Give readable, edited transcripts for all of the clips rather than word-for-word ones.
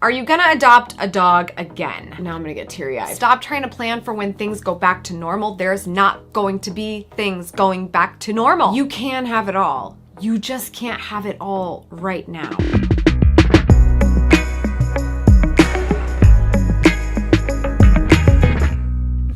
Are you gonna adopt a dog again? Now I'm gonna get teary-eyed. Stop trying to plan for when things go back to normal. There's not going to be things going back to normal. You can have it all. You just can't have it all right now.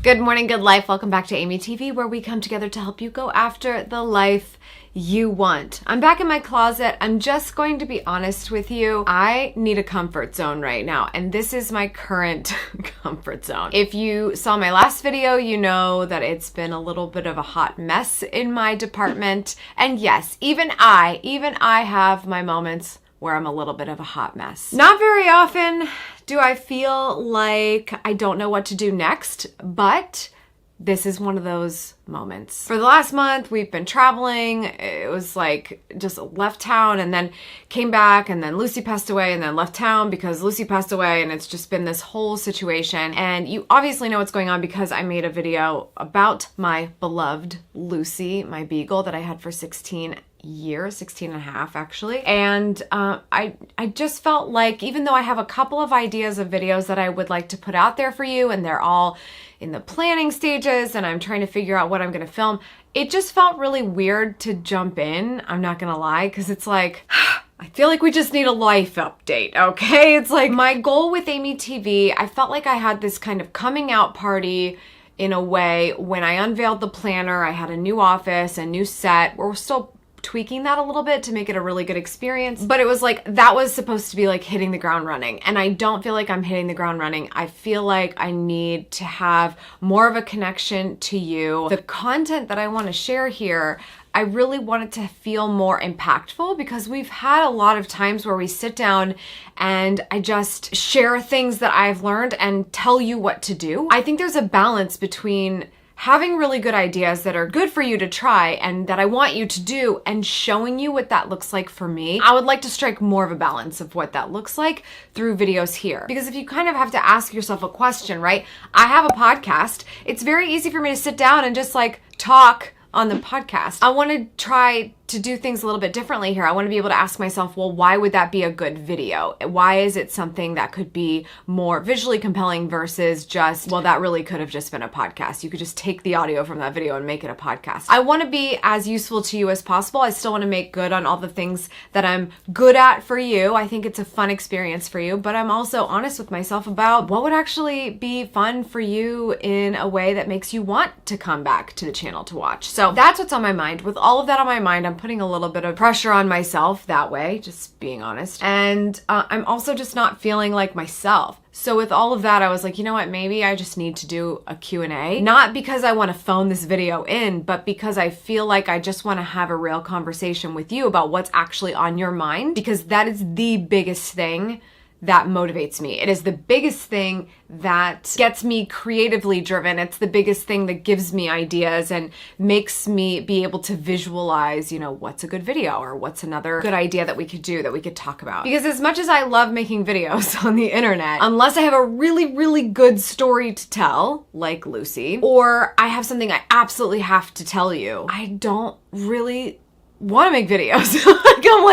Good morning, good life. Welcome back to AmyTV, where we come together to help you go after the life you want. I'm back in my closet. I'm just going to be honest with you. I need a comfort zone right now, and this is my current comfort zone. If you saw my last video, you know that it's been a little bit of a hot mess in my department. And yes, even I have my moments where I'm a little bit of a hot mess. Not very often do I feel like I don't know what to do next, but this is one of those moments. For the last month, we've been traveling. It was like just left town and then came back, and then Lucy passed away, and then left town because Lucy passed away, and it's just been this whole situation. And you obviously know what's going on because I made a video about my beloved Lucy, my beagle that I had for 16 years, 16 and a half actually. And I just felt like, even though I have a couple of ideas of videos that I would like to put out there for you, and they're all in the planning stages and I'm trying to figure out what I'm gonna film, it just felt really weird to jump in, I'm not gonna lie, because it's like, I feel like we just need a life update, okay? It's like my goal with AmyTV, I felt like I had this kind of coming out party in a way. When I unveiled the planner, I had a new office, a new set. We're still tweaking that a little bit to make it a really good experience. But it was like, that was supposed to be like hitting the ground running. And I don't feel like I'm hitting the ground running. I feel like I need to have more of a connection to you. The content that I want to share here, I really want it to feel more impactful, because we've had a lot of times where we sit down and I just share things that I've learned and tell you what to do. I think there's a balance between having really good ideas that are good for you to try and that I want you to do, and showing you what that looks like for me. I would like to strike more of a balance of what that looks like through videos here. Because if you kind of have to ask yourself a question, right? I have a podcast. It's very easy for me to sit down and just like talk on the podcast. I want to try to do things a little bit differently here. I want to be able to ask myself, well, why would that be a good video? Why is it something that could be more visually compelling versus just, well, that really could have just been a podcast. You could just take the audio from that video and make it a podcast. I want to be as useful to you as possible. I still want to make good on all the things that I'm good at for you. I think it's a fun experience for you, but I'm also honest with myself about what would actually be fun for you in a way that makes you want to come back to the channel to watch. So that's what's on my mind. With all of that on my mind, I'm putting a little bit of pressure on myself that way, just being honest. And I'm also just not feeling like myself. So with all of that, I was like, you know what, maybe I just need to do a Q&A. Not because I want to phone this video in, but because I feel like I just want to have a real conversation with you about what's actually on your mind, because that is the biggest thing that motivates me. It is the biggest thing that gets me creatively driven. It's the biggest thing that gives me ideas and makes me be able to visualize, you know, what's a good video or what's another good idea that we could do, that we could talk about. Because as much as I love making videos on the internet, unless I have a really, really good story to tell, like Lucy, or I have something I absolutely have to tell you, I don't really want to make videos.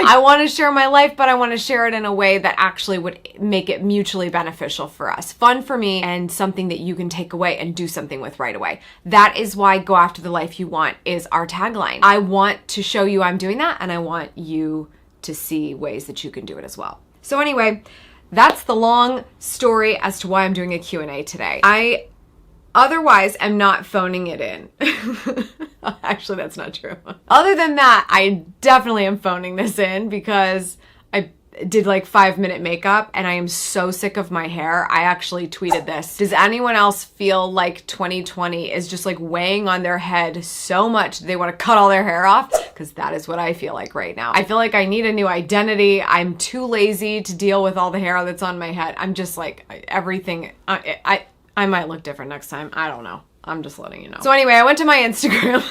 I want to share my life, but I want to share it in a way that actually would make it mutually beneficial for us. Fun for me, and something that you can take away and do something with right away. That is why Go After the Life You Want is our tagline. I want to show you I'm doing that, and I want you to see ways that you can do it as well. So anyway, that's the long story as to why I'm doing a Q&A today. I otherwise am not phoning it in. Actually, that's not true. Other than that, I definitely am phoning this in because I did like 5-minute makeup and I am so sick of my hair. I actually tweeted this. Does anyone else feel like 2020 is just like weighing on their head so much they want to cut all their hair off? Because that is what I feel like right now. I feel like I need a new identity. I'm too lazy to deal with all the hair that's on my head. I'm just like everything. I might look different next time. I don't know. I'm just letting you know. So anyway, I went to my Instagram.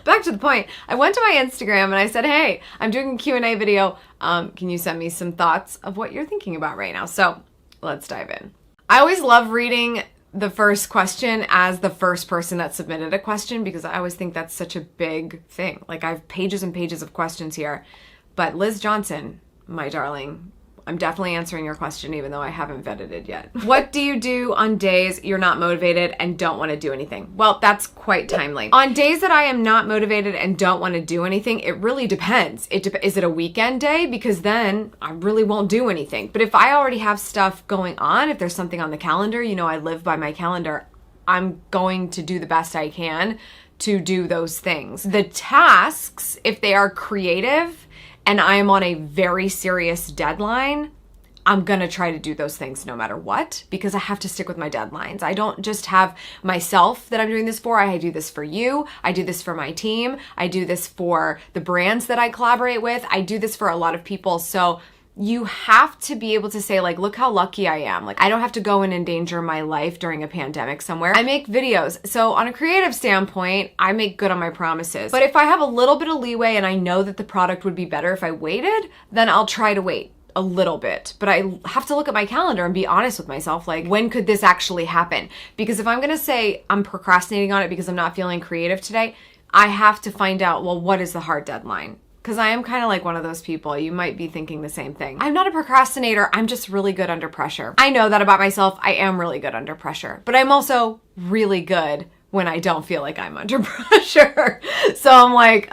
Back to the point. I went to my Instagram and I said, hey, I'm doing a Q&A video. Can you send me some thoughts of what you're thinking about right now? So let's dive in. I always love reading the first question as the first person that submitted a question, because I always think that's such a big thing. Like, I have pages and pages of questions here. But Liz Johnson, my darling, I'm definitely answering your question even though I haven't vetted it yet. What do you do on days you're not motivated and don't want to do anything? Well, that's quite timely. On days that I am not motivated and don't want to do anything, it really depends. Is it a weekend day? Because then I really won't do anything. But if I already have stuff going on, if there's something on the calendar, you know, I live by my calendar, I'm going to do the best I can to do those things. The tasks, if they are creative and I am on a very serious deadline, I'm gonna try to do those things no matter what, because I have to stick with my deadlines. I don't just have myself that I'm doing this for. I do this for you. I do this for my team. I do this for the brands that I collaborate with. I do this for a lot of people. So you have to be able to say, like, look how lucky I am. Like, I don't have to go and endanger my life during a pandemic somewhere. I make videos. So on a creative standpoint, I make good on my promises. But if I have a little bit of leeway and I know that the product would be better if I waited, then I'll try to wait a little bit. But I have to look at my calendar and be honest with myself, like, when could this actually happen? Because if I'm gonna say I'm procrastinating on it because I'm not feeling creative today, I have to find out, well, what is the hard deadline? Because I am kind of like one of those people. You might be thinking the same thing. I'm not a procrastinator. I'm just really good under pressure. I know that about myself. I am really good under pressure. But I'm also really good when I don't feel like I'm under pressure. So I'm like,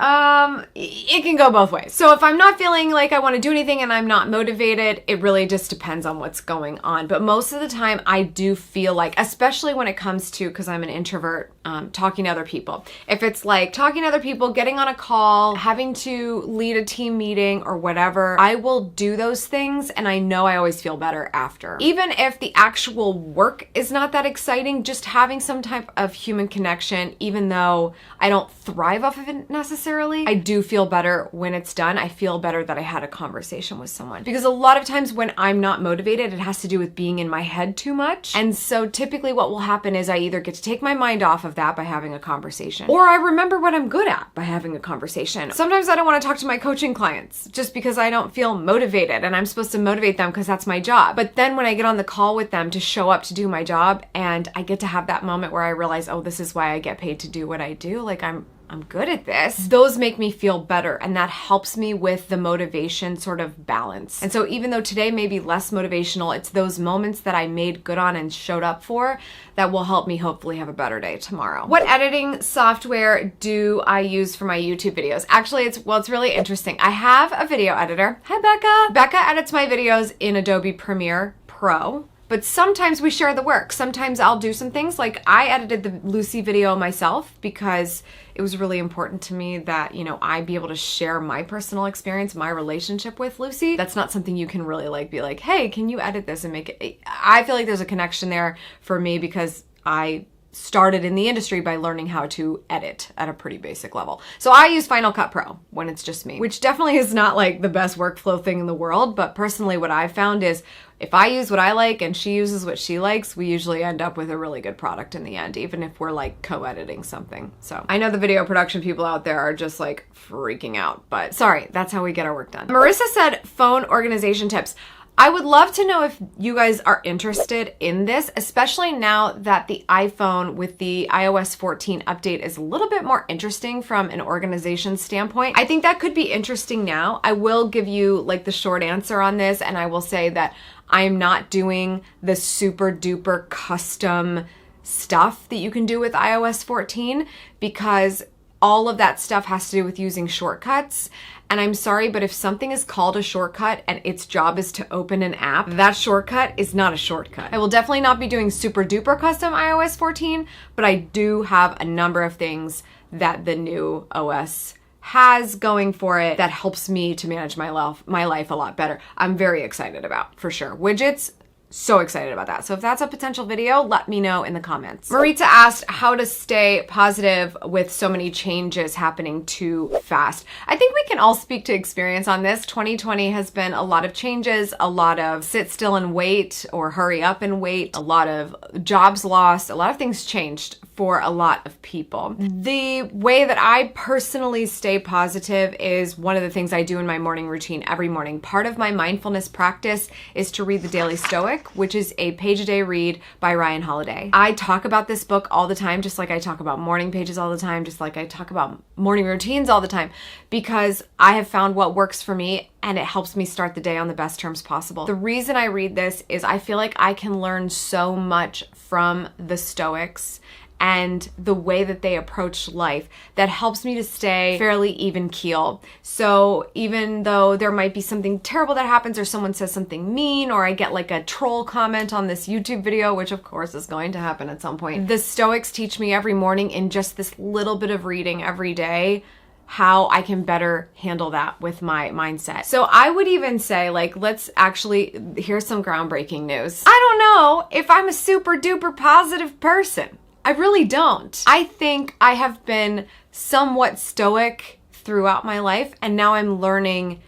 it can go both ways. So if I'm not feeling like I want to do anything and I'm not motivated, it really just depends on what's going on. But most of the time I do feel like, especially when it comes to, because I'm an introvert, talking to other people. If it's like talking to other people, getting on a call, having to lead a team meeting or whatever, I will do those things and I know I always feel better after. Even if the actual work is not that exciting, just having some type of human connection, even though I don't thrive off of it necessarily, I do feel better when it's done. I feel better that I had a conversation with someone. Because a lot of times when I'm not motivated, it has to do with being in my head too much. And so typically what will happen is I either get to take my mind off of that by having a conversation, or I remember what I'm good at by having a conversation. Sometimes I don't want to talk to my coaching clients just because I don't feel motivated, and I'm supposed to motivate them because that's my job. But then when I get on the call with them to show up to do my job, and I get to have that moment where I realize, oh, this is why I get paid to do what I do. Like, I'm good at this. Those make me feel better, and that helps me with the motivation sort of balance. And so even though today may be less motivational, it's those moments that I made good on and showed up for that will help me hopefully have a better day tomorrow. What editing software do I use for my YouTube videos? Actually, it's really interesting. I have a video editor. Hi, Becca. Becca edits my videos in Adobe Premiere Pro. But sometimes we share the work. Sometimes I'll do some things, like I edited the Lucy video myself because it was really important to me that, you know, I be able to share my personal experience, my relationship with Lucy. That's not something you can really like be like, hey, can you edit this and make it? I feel like there's a connection there for me because I started in the industry by learning how to edit at a pretty basic level. So I use Final Cut Pro when it's just me, which definitely is not like the best workflow thing in the world. But personally, what I've found is if I use what I like and she uses what she likes, we usually end up with a really good product in the end, even if we're like co-editing something. So I know the video production people out there are just like freaking out, but sorry, that's how we get our work done. Marissa said phone organization tips. I would love to know if you guys are interested in this, especially now that the iPhone with the iOS 14 update is a little bit more interesting from an organization standpoint. I think that could be interesting now. I will give you like the short answer on this, and I will say that I'm not doing the super duper custom stuff that you can do with iOS 14 because all of that stuff has to do with using shortcuts. And I'm sorry, but if something is called a shortcut and its job is to open an app, that shortcut is not a shortcut. I will definitely not be doing super duper custom iOS 14, but I do have a number of things that the new OS has going for it that helps me to manage my life a lot better. I'm very excited about, for sure. Widgets, so excited about that. So if that's a potential video, let me know in the comments. Maritza asked how to stay positive with so many changes happening too fast. I think we can all speak to experience on this. 2020 has been a lot of changes, a lot of sit still and wait or hurry up and wait, a lot of jobs lost, a lot of things changed for a lot of people. The way that I personally stay positive is one of the things I do in my morning routine every morning. Part of my mindfulness practice is to read the Daily Stoic, which is a page-a-day read by Ryan Holiday. I talk about this book all the time, just like I talk about morning pages all the time, just like I talk about morning routines all the time, because I have found what works for me and it helps me start the day on the best terms possible. The reason I read this is I feel like I can learn so much from the Stoics and the way that they approach life that helps me to stay fairly even keel. So even though there might be something terrible that happens, or someone says something mean, or I get like a troll comment on this YouTube video, which of course is going to happen at some point, the Stoics teach me every morning in just this little bit of reading every day how I can better handle that with my mindset. So I would even say, like, here's some groundbreaking news. I don't know if I'm a super duper positive person. I really don't. I think I have been somewhat stoic throughout my life, and now I'm learning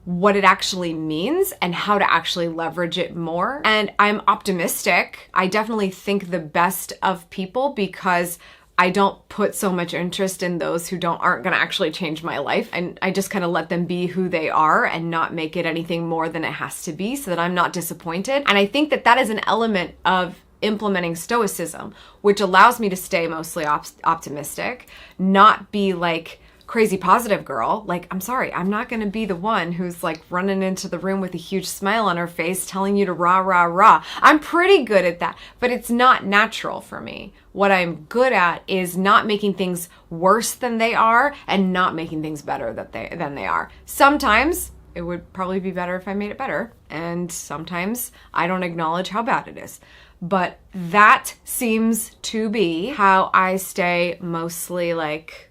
what it actually means and how to actually leverage it more. And I'm optimistic. I definitely think the best of people because I don't put so much interest in those who aren't gonna actually change my life. And I just kind of let them be who they are and not make it anything more than it has to be so that I'm not disappointed. And I think that that is an element of implementing stoicism, which allows me to stay mostly optimistic, not be like crazy positive girl. Like, I'm sorry, I'm not going to be the one who's like running into the room with a huge smile on her face telling you to rah, rah, rah. I'm pretty good at that, but it's not natural for me. What I'm good at is not making things worse than they are and not making things better than they are. Sometimes it would probably be better if I made it better, and sometimes I don't acknowledge how bad it is. But that seems to be how I stay mostly like,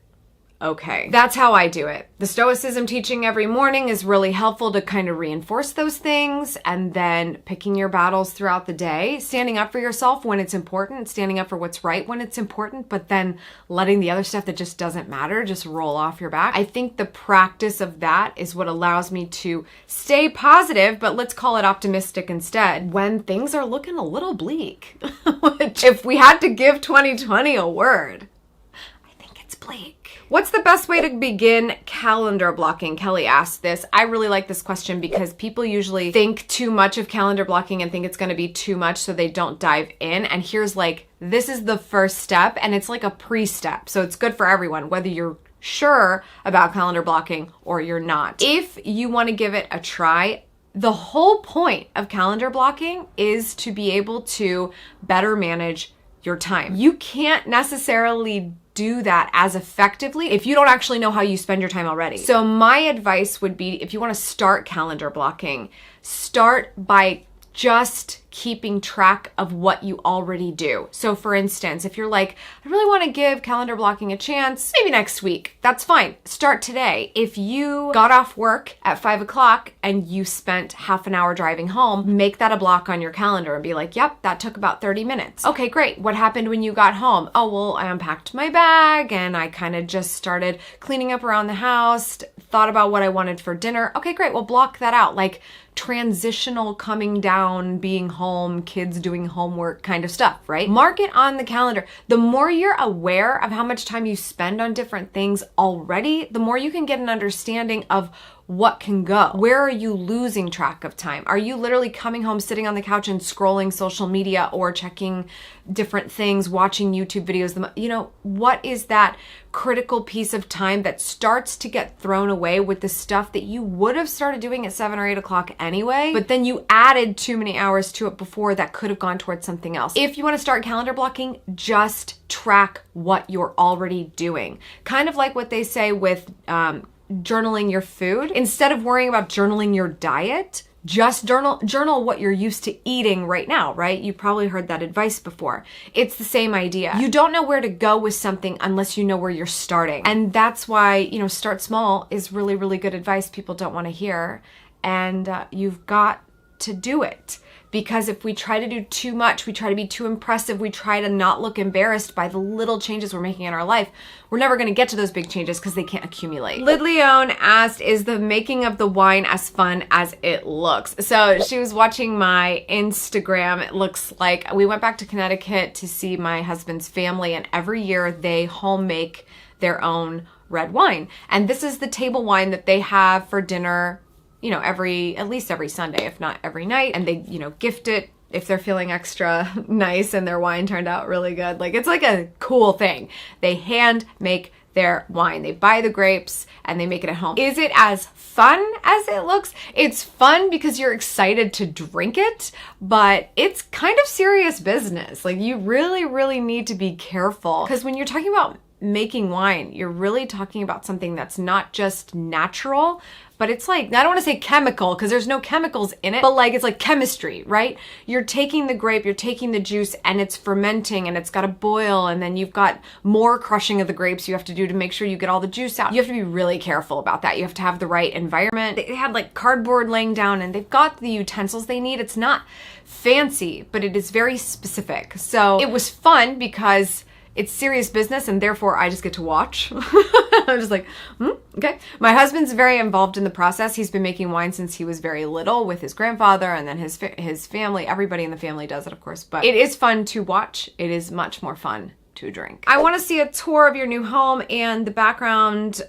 okay. That's how I do it. The Stoicism teaching every morning is really helpful to kind of reinforce those things, and then picking your battles throughout the day, standing up for yourself when it's important, standing up for what's right when it's important, but then letting the other stuff that just doesn't matter just roll off your back. I think the practice of that is what allows me to stay positive, but let's call it optimistic instead, when things are looking a little bleak. Which, if we had to give 2020 a word, I think it's bleak. What's the best way to begin calendar blocking? Kelly asked this. I really like this question because people usually think too much of calendar blocking and think it's going to be too much, so they don't dive in. And here's like, this is the first step, and it's like a pre-step. So it's good for everyone, whether you're sure about calendar blocking or you're not. If you want to give it a try, the whole point of calendar blocking is to be able to better manage your time. You can't necessarily do that as effectively if you don't actually know how you spend your time already. So my advice would be, if you want to start calendar blocking, start by just keeping track of what you already do. So for instance, if you're like, I really want to give calendar blocking a chance, maybe next week, that's fine. Start today. If you got off work at 5 o'clock and you spent half an hour driving home, make that a block on your calendar and be like, yep, that took about 30 minutes. Okay, great. What happened when you got home? Oh, well, I unpacked my bag and I kind of just started cleaning up around the house, thought about what I wanted for dinner. Okay, great. Well, block that out. Like transitional coming down, being home, kids doing homework kind of stuff, right? Mark it on the calendar. The more you're aware of how much time you spend on different things already, the more you can get an understanding of what can go. Where are you losing track of time? Are you literally coming home, sitting on the couch and scrolling social media or checking different things, watching YouTube videos? You know, what is that critical piece of time that starts to get thrown away with the stuff that you would have started doing at 7 or 8 o'clock anyway, but then you added too many hours to it before that could have gone towards something else? If you want to start calendar blocking, just track what you're already doing. Kind of like what they say with journaling your food. Instead of worrying about journaling your diet, just journal what you're used to eating right now, right? You've probably heard that advice before. It's the same idea. You don't know where to go with something unless you know where you're starting. And that's why, you know, start small is really, really good advice people don't want to hear. And you've got to do it. because if we try to do too much, we try to be too impressive, we try to not look embarrassed by the little changes we're making in our life, we're never going to get to those big changes because they can't accumulate. Lid Leone asked, is the making of the wine as fun as it looks? So she was watching my Instagram. It looks like we went back to Connecticut to see my husband's family, and every year they home make their own red wine. And this is the table wine that they have for dinner, you know, at least every Sunday, if not every night. And they, you know, gift it if they're feeling extra nice and their wine turned out really good. Like, it's like a cool thing. They hand make their wine. They buy the grapes and they make it at home. Is it as fun as it looks? It's fun because you're excited to drink it, but it's kind of serious business. Like, you really, really need to be careful, because when you're talking about making wine, you're really talking about something that's not just natural, but it's like, I don't want to say chemical because there's no chemicals in it, but like, it's like chemistry, right? You're taking the grape, you're taking the juice, and it's fermenting, and it's got to boil, and then you've got more crushing of the grapes you have to do to make sure you get all the juice out. You have to be really careful about that. You have to have the right environment. They had like cardboard laying down, and they've got the utensils they need. It's not fancy, but it is very specific. So it was fun because it's serious business, and therefore I just get to watch. I'm just like, okay. My husband's very involved in the process. He's been making wine since he was very little with his grandfather, and then his family. Everybody in the family does it, of course, but it is fun to watch. It is much more fun to drink. I want to see a tour of your new home and the background,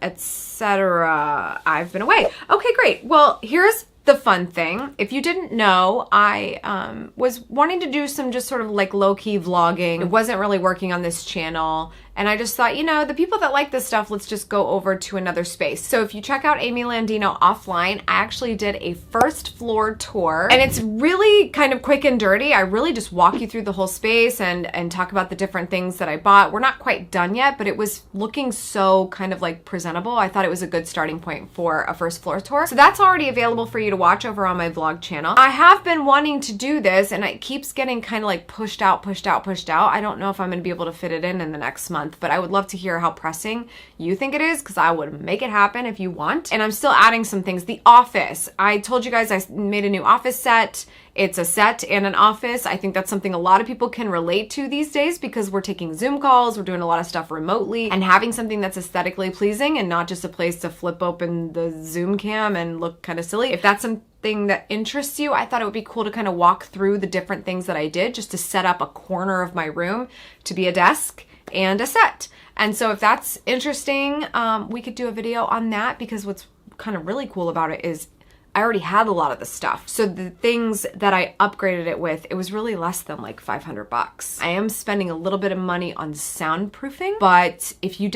etc. I've been away. Okay, great. Well, here's the fun thing. If you didn't know, I was wanting to do some just sort of like low-key vlogging. It wasn't really working on this channel, and I just thought, you know, the people that like this stuff, let's just go over to another space. So if you check out Amy Landino offline, I actually did a first floor tour, and it's really kind of quick and dirty. I really just walk you through the whole space and talk about the different things that I bought. We're not quite done yet, but it was looking so kind of like presentable. I thought it was a good starting point for a first floor tour. So that's already available for you to watch over on my vlog channel. I have been wanting to do this, and it keeps getting kind of like pushed out. I don't know if I'm going to be able to fit it in the next month, but I would love to hear how pressing you think it is, because I would make it happen if you want. And I'm still adding some things. The office. I told you guys I made a new office set. It's a set and an office. I think that's something a lot of people can relate to these days, because we're taking Zoom calls, we're doing a lot of stuff remotely, and having something that's aesthetically pleasing and not just a place to flip open the Zoom cam and look kind of silly. If that's something that interests you, I thought it would be cool to kind of walk through the different things that I did just to set up a corner of my room to be a desk and a set. And so if that's interesting, we could do a video on that, because what's kind of really cool about it is I already had a lot of the stuff. So the things that I upgraded it with, it was really less than like $500. I am spending a little bit of money on soundproofing, but if you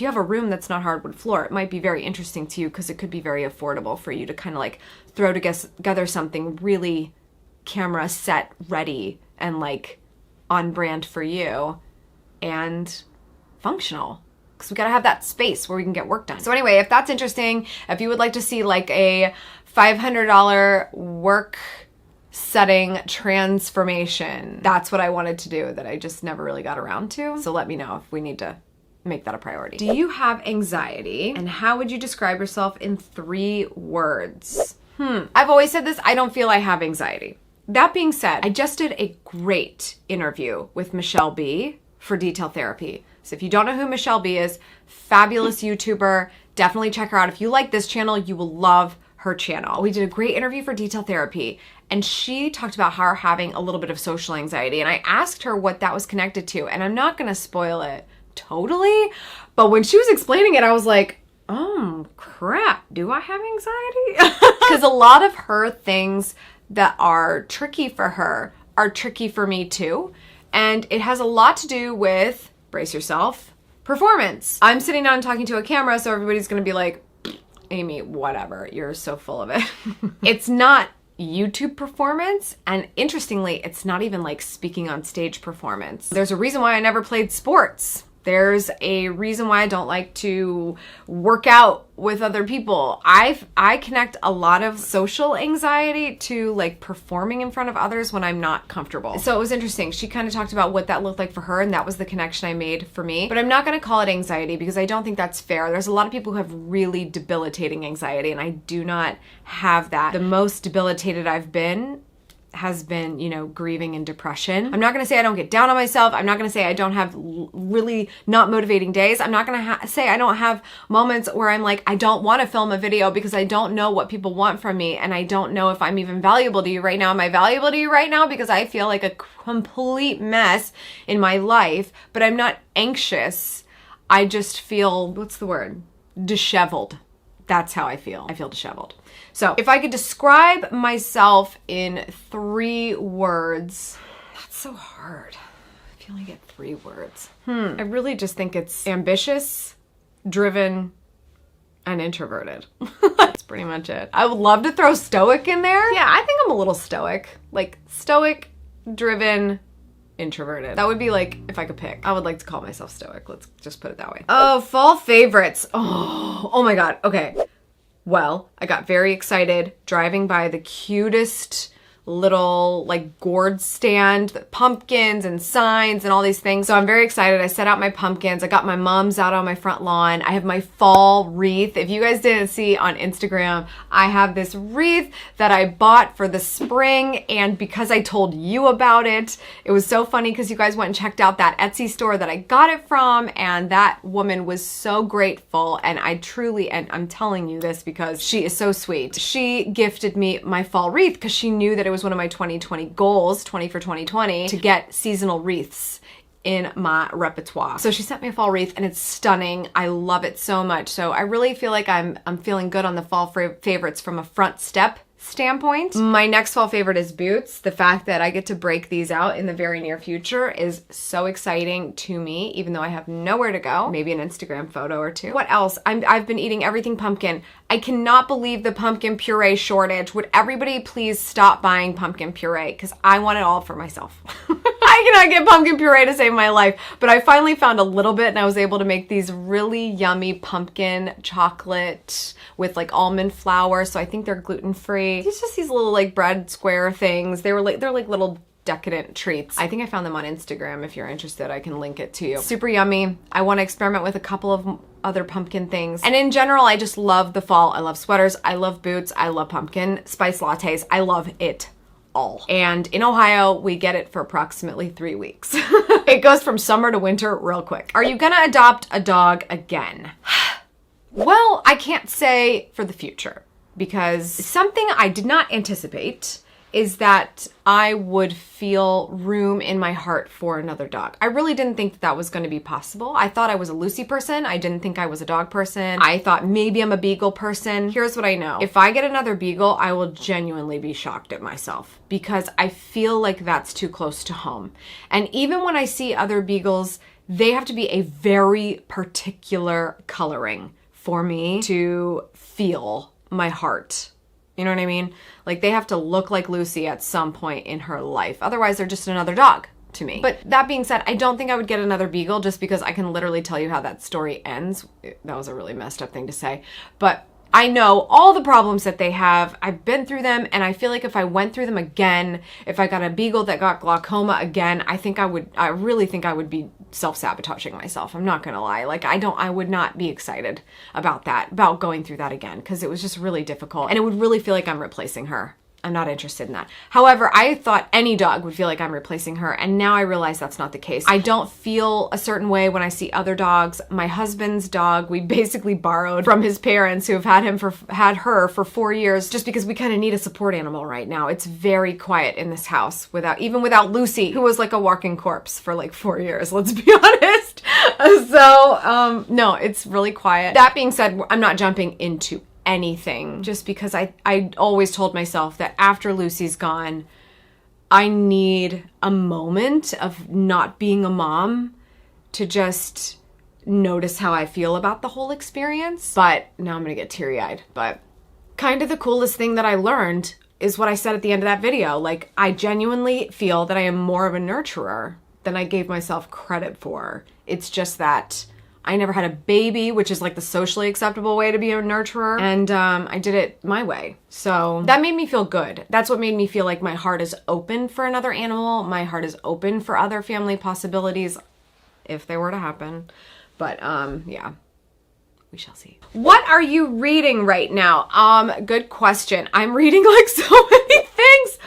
have a room that's not hardwood floor, it might be very interesting to you, because it could be very affordable for you to kind of like throw together something really camera set ready and like on brand for you and functional, because we gotta have that space where we can get work done. So anyway, if that's interesting, if you would like to see like a $500 work setting transformation, that's what I wanted to do that I just never really got around to. So let me know if we need to make that a priority. Do you have anxiety, and how would you describe yourself in 3 words? I've always said this, I don't feel I have anxiety. That being said, I just did a great interview with Michelle B for Detail Therapy. So if you don't know who Michelle B is, fabulous YouTuber, definitely check her out. If you like this channel, you will love her channel. We did a great interview for Detail Therapy, and she talked about her having a little bit of social anxiety, and I asked her what that was connected to, and I'm not gonna spoil it totally, but when she was explaining it, I was like, oh crap, do I have anxiety? Because a lot of her things that are tricky for her are tricky for me too, and it has a lot to do with, brace yourself, performance. I'm sitting down and talking to a camera, so everybody's gonna be like, Amy, whatever, you're so full of it. It's not YouTube performance, and interestingly, it's not even like speaking on stage performance. There's a reason why I never played sports. There's a reason why I don't like to work out with other people. I connect a lot of social anxiety to like performing in front of others when I'm not comfortable. So it was interesting. She kind of talked about what that looked like for her, and that was the connection I made for me. But I'm not going to call it anxiety, because I don't think that's fair. There's a lot of people who have really debilitating anxiety, and I do not have that. The most debilitated I've been has been, you know, grieving and depression. I'm not gonna say I don't get down on myself. I'm not gonna say I don't have really not motivating days. I'm not gonna say I don't have moments where I'm like, I don't wanna film a video because I don't know what people want from me and I don't know if I'm even valuable to you right now. Am I valuable to you right now? Because I feel like a complete mess in my life, but I'm not anxious. I just feel, what's the word? Disheveled. That's how I feel. I feel disheveled. So if I could describe myself in 3 words, that's so hard. I feel like I get 3 words. I really just think it's ambitious, driven, and introverted. That's pretty much it. I would love to throw stoic in there. Yeah, I think I'm a little stoic. Like stoic, driven, introverted. That would be like if I could pick. I would like to call myself stoic. Let's just put it that way. Oh, fall favorites. Oh my God. Okay. Well, I got very excited driving by the cutest little like gourd stand, pumpkins and signs and all these things. So I'm very excited. I set out my pumpkins. I got my mums out on my front lawn. I have my fall wreath. If you guys didn't see on Instagram, I have this wreath that I bought for the spring. And because I told you about it, it was so funny because you guys went and checked out that Etsy store that I got it from. And that woman was so grateful. And I truly, and I'm telling you this because she is so sweet. She gifted me my fall wreath because she knew that it was one of my 2020 goals, 20 for 2020, to get seasonal wreaths in my repertoire. So she sent me a fall wreath and it's stunning. I love it so much. So I really feel like I'm feeling good on the fall favorites from a front step standpoint. My next fall favorite is boots. The fact that I get to break these out in the very near future is so exciting to me, even though I have nowhere to go. Maybe an Instagram photo or 2. What else? I've been eating everything pumpkin. I cannot believe the pumpkin puree shortage. Would everybody please stop buying pumpkin puree? Because I want it all for myself. I cannot get pumpkin puree to save my life, but I finally found a little bit and I was able to make these really yummy pumpkin chocolate with like almond flour. So I think they're gluten-free. It's just these little like bread square things. They're like little decadent treats. I think I found them on Instagram. If you're interested, I can link it to you. Super yummy. I want to experiment with a couple of other pumpkin things. And in general, I just love the fall. I love sweaters. I love boots. I love pumpkin spice lattes. I love it all. And in Ohio, we get it for approximately 3 weeks. It goes from summer to winter real quick. Are you gonna adopt a dog again? Well, I can't say for the future because something I did not anticipate is that I would feel room in my heart for another dog. I really didn't think that that was going to be possible. I thought I was a Lucy person. I didn't think I was a dog person. I thought maybe I'm a beagle person. Here's what I know. If I get another beagle, I will genuinely be shocked at myself because I feel like that's too close to home. And even when I see other beagles, they have to be a very particular coloring for me to feel my heart. You know what I mean? Like they have to look like Lucy at some point in her life. Otherwise, they're just another dog to me. But that being said, I don't think I would get another beagle just because I can literally tell you how that story ends. That was a really messed up thing to say. But I know all the problems that they have. I've been through them, and I feel like if I went through them again, if I got a beagle that got glaucoma again, I really think I would be self-sabotaging myself. I'm not gonna lie. Like I would not be excited about that, about going through that again, because it was just really difficult, and it would really feel like I'm replacing her. I'm not interested in that. However, I thought any dog would feel like I'm replacing her, and now I realize that's not the case. I don't feel a certain way when I see other dogs. My husband's dog, we basically borrowed from his parents who have had her for 4 years, just because we kind of need a support animal right now. It's very quiet in this house even without Lucy, who was like a walking corpse for like 4 years, let's be honest. So, no, it's really quiet. That being said, I'm not jumping into anything just because I always told myself that after Lucy's gone, I need a moment of not being a mom to just notice how I feel about the whole experience. But now I'm gonna get teary-eyed. But kind of the coolest thing that I learned is what I said at the end of that video. Like, I genuinely feel that I am more of a nurturer than I gave myself credit for. It's just that I never had a baby, which is like the socially acceptable way to be a nurturer. And I did it my way. So that made me feel good. That's what made me feel like my heart is open for another animal. My heart is open for other family possibilities if they were to happen. But yeah, we shall see. What are you reading right now? Good question. I'm reading like so many things.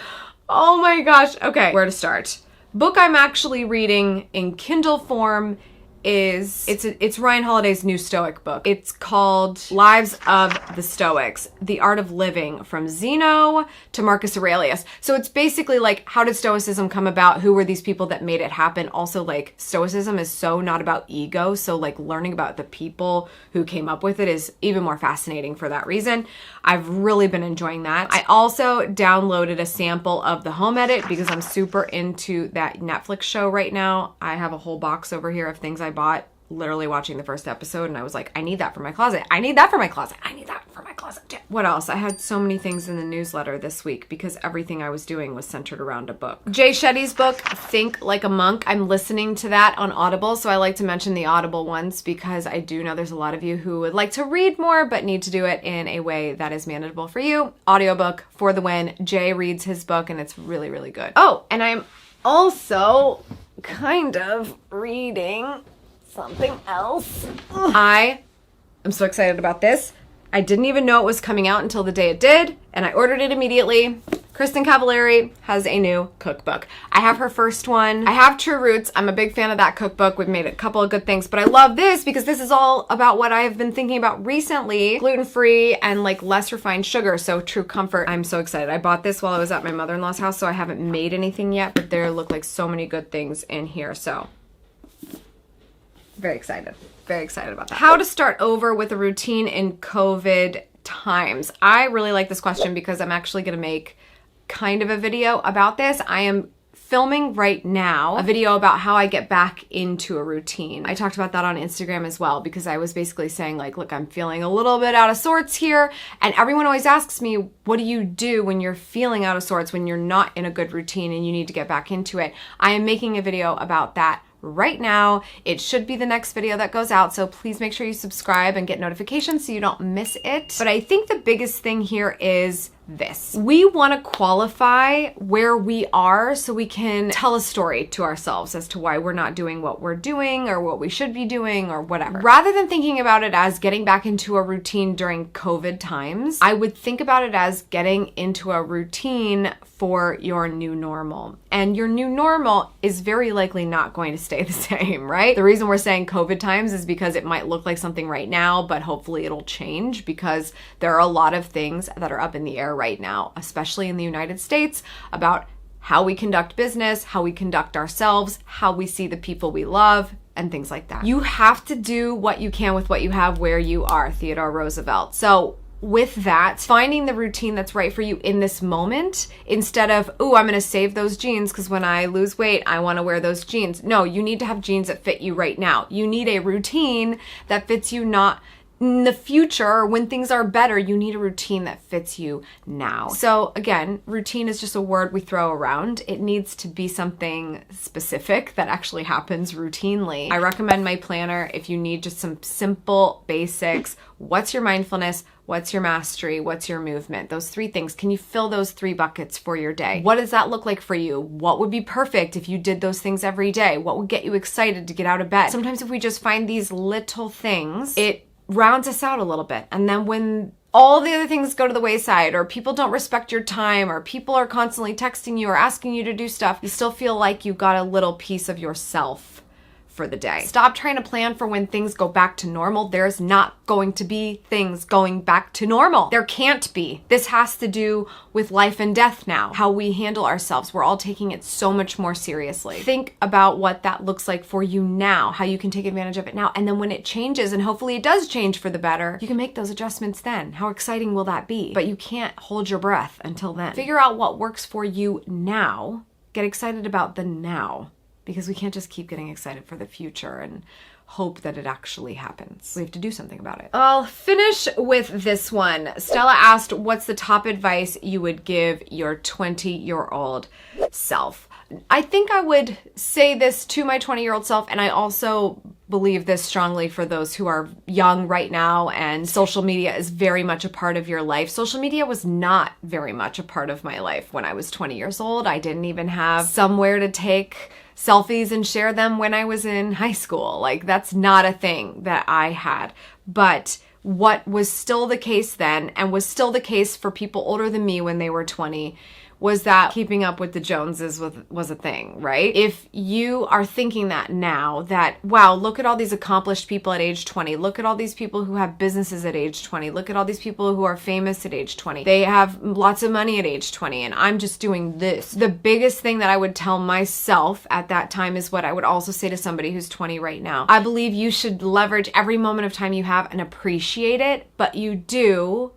Oh my gosh. Okay, where to start? Book I'm actually reading in Kindle form is, it's Ryan Holiday's new Stoic book. It's called Lives of the Stoics, The Art of Living, from Zeno to Marcus Aurelius. So it's basically like, how did Stoicism come about? Who were these people that made it happen? Also, like, Stoicism is so not about ego. So like learning about the people who came up with it is even more fascinating for that reason. I've really been enjoying that. I also downloaded a sample of the home edit because I'm super into that Netflix show right now. I have a whole box over here of things I bought literally watching the first episode, and I was like, I need that for my closet. I need that for my closet. I need that for my closet too. What else? I had so many things in the newsletter this week because everything I was doing was centered around a book. Jay Shetty's book, Think Like a Monk. I'm listening to that on Audible, so I like to mention the Audible ones because I do know there's a lot of you who would like to read more but need to do it in a way that is manageable for you. Audiobook for the win. Jay reads his book and it's really, really good. Oh, and I'm also kind of reading something else. I am so excited about this. I didn't even know it was coming out until the day it did, and I ordered it immediately. Kristen Cavallari has a new cookbook. I have her first one. I have True Roots. I'm a big fan of that cookbook. We've made a couple of good things, but I love this because this is all about what I've been thinking about recently. Gluten-free and like less refined sugar, so true comfort. I'm so excited. I bought this while I was at my mother-in-law's house, so I haven't made anything yet, but there look like so many good things in here, so very excited. Very excited about that. How to start over with a routine in COVID times. I really like this question because I'm actually going to make kind of a video about this. I am filming right now a video about how I get back into a routine. I talked about that on Instagram as well because I was basically saying like, look, I'm feeling a little bit out of sorts here. And everyone always asks me, what do you do when you're feeling out of sorts, when you're not in a good routine and you need to get back into it? I am making a video about that right now. It should be the next video that goes out, so please make sure you subscribe and get notifications so you don't miss it. But I think the biggest thing here is this. We want to qualify where we are so we can tell a story to ourselves as to why we're not doing what we're doing or what we should be doing or whatever. Rather than thinking about it as getting back into a routine during COVID times, I would think about it as getting into a routine for your new normal. And your new normal is very likely not going to stay the same, right? The reason we're saying COVID times is because it might look like something right now, but hopefully it'll change because there are a lot of things that are up in the air right now, especially in the United States, about how we conduct business, how we conduct ourselves, how we see the people we love, and things like that. You have to do what you can with what you have where you are, Theodore Roosevelt. So with that, finding the routine that's right for you in this moment, instead of, oh, I'm gonna save those jeans because when I lose weight, I wanna wear those jeans. No, you need to have jeans that fit you right now. You need a routine that fits you not in the future, when things are better. You need a routine that fits you now. So again, routine is just a word we throw around. It needs to be something specific that actually happens routinely. I recommend my planner if you need just some simple basics. What's your mindfulness? What's your mastery? What's your movement? Those three things. Can you fill those three buckets for your day? What does that look like for you? What would be perfect if you did those things every day? What would get you excited to get out of bed? Sometimes if we just find these little things, it rounds us out a little bit. And then when all the other things go to the wayside, or people don't respect your time, or people are constantly texting you or asking you to do stuff, you still feel like you got a little piece of yourself for the day. Stop trying to plan for when things go back to normal. There's not going to be things going back to normal. There can't be. This has to do with life and death now, how we handle ourselves. We're all taking it so much more seriously. Think about what that looks like for you now, how you can take advantage of it now. And then when it changes, and hopefully it does change for the better, you can make those adjustments then. How exciting will that be? But you can't hold your breath until then. Figure out what works for you now. Get excited about the now, because we can't just keep getting excited for the future and hope that it actually happens. We have to do something about it. I'll finish with this one. Stella asked, what's the top advice you would give your 20-year-old self? I think I would say this to my 20-year-old self, and I also believe this strongly for those who are young right now and social media is very much a part of your life. Social media was not very much a part of my life when I was 20 years old. I didn't even have somewhere to take selfies and share them when I was in high school. Like, that's not a thing that I had. But what was still the case then, and was still the case for people older than me when they were 20, was that keeping up with the Joneses was a thing, right? If you are thinking that now, that, wow, look at all these accomplished people at age 20. Look at all these people who have businesses at age 20. Look at all these people who are famous at age 20. They have lots of money at age 20, and I'm just doing this. The biggest thing that I would tell myself at that time is what I would also say to somebody who's 20 right now. I believe you should leverage every moment of time you have and appreciate it, but you do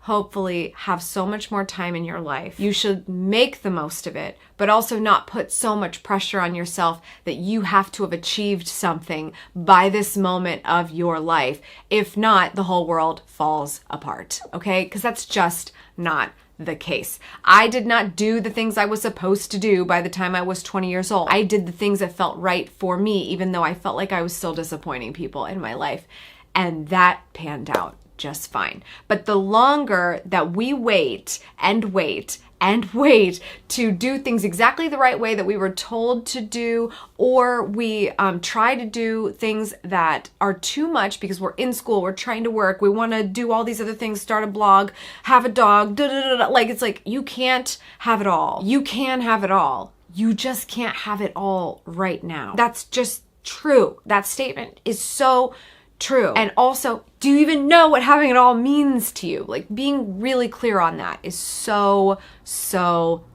hopefully have so much more time in your life. You should make the most of it, but also not put so much pressure on yourself that you have to have achieved something by this moment of your life. If not, the whole world falls apart, okay? Because that's just not the case. I did not do the things I was supposed to do by the time I was 20 years old. I did the things that felt right for me, even though I felt like I was still disappointing people in my life. And that panned out just fine. But the longer that we wait and wait and wait to do things exactly the right way that we were told to do, or we try to do things that are too much because we're in school, we're trying to work, we want to do all these other things, start a blog, have a dog, like, it's like, you can't have it all. You can have it all. You just can't have it all right now. That's just true. That statement is so true. And also, do you even know what having it all means to you? Like, being really clear on that is so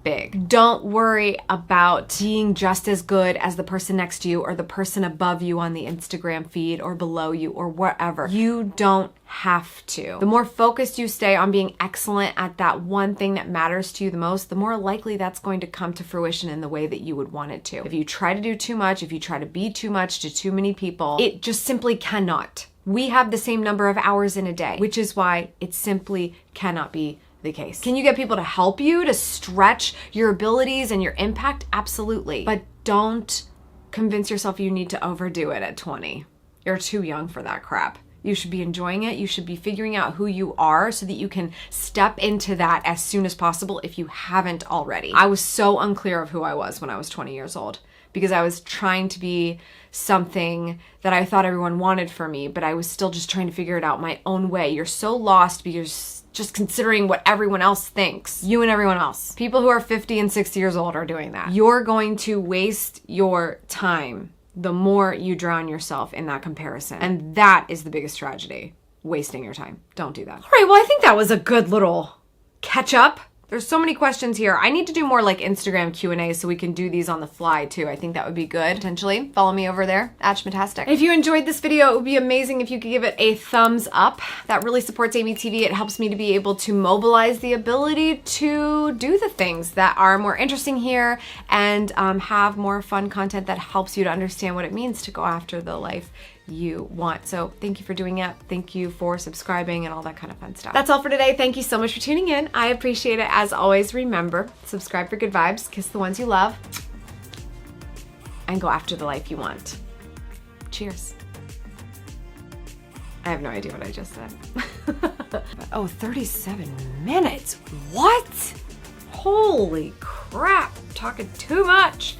big. Don't worry about being just as good as the person next to you or the person above you on the Instagram feed or below you or wherever. You don't have to. The more focused you stay on being excellent at that one thing that matters to you the most, the more likely that's going to come to fruition in the way that you would want it to. If you try to do too much, if you try to be too much to too many people, it just simply cannot. We have the same number of hours in a day, which is why it simply cannot be the case. Can you get people to help you to stretch your abilities and your impact? Absolutely. But don't convince yourself you need to overdo it at 20. You're too young for that crap. You should be enjoying it. You should be figuring out who you are so that you can step into that as soon as possible if you haven't already. I was so unclear of who I was when I was 20 years old because I was trying to be something that I thought everyone wanted for me, but I was still just trying to figure it out my own way. You're so lost because just considering what everyone else thinks. You and everyone else. People who are 50 and 60 years old are doing that. You're going to waste your time the more you drown yourself in that comparison. And that is the biggest tragedy. Wasting your time. Don't do that. All right, well, I think that was a good little catch up. There's so many questions here. I need to do more like Instagram Q&A so we can do these on the fly too. I think that would be good, potentially. Follow me over there, @Schmatastic. If you enjoyed this video, it would be amazing if you could give it a thumbs up. That really supports AmyTV. It helps me to be able to mobilize the ability to do the things that are more interesting here and have more fun content that helps you to understand what it means to go after the life you want. So thank you for doing it. Thank you for subscribing and all that kind of fun stuff. That's all for today. Thank you so much for tuning in. I appreciate it. As always, remember, subscribe for good vibes, kiss the ones you love, and go after the life you want. Cheers. I have no idea what I just said. Oh, 37 minutes. What? Holy crap. Talking too much.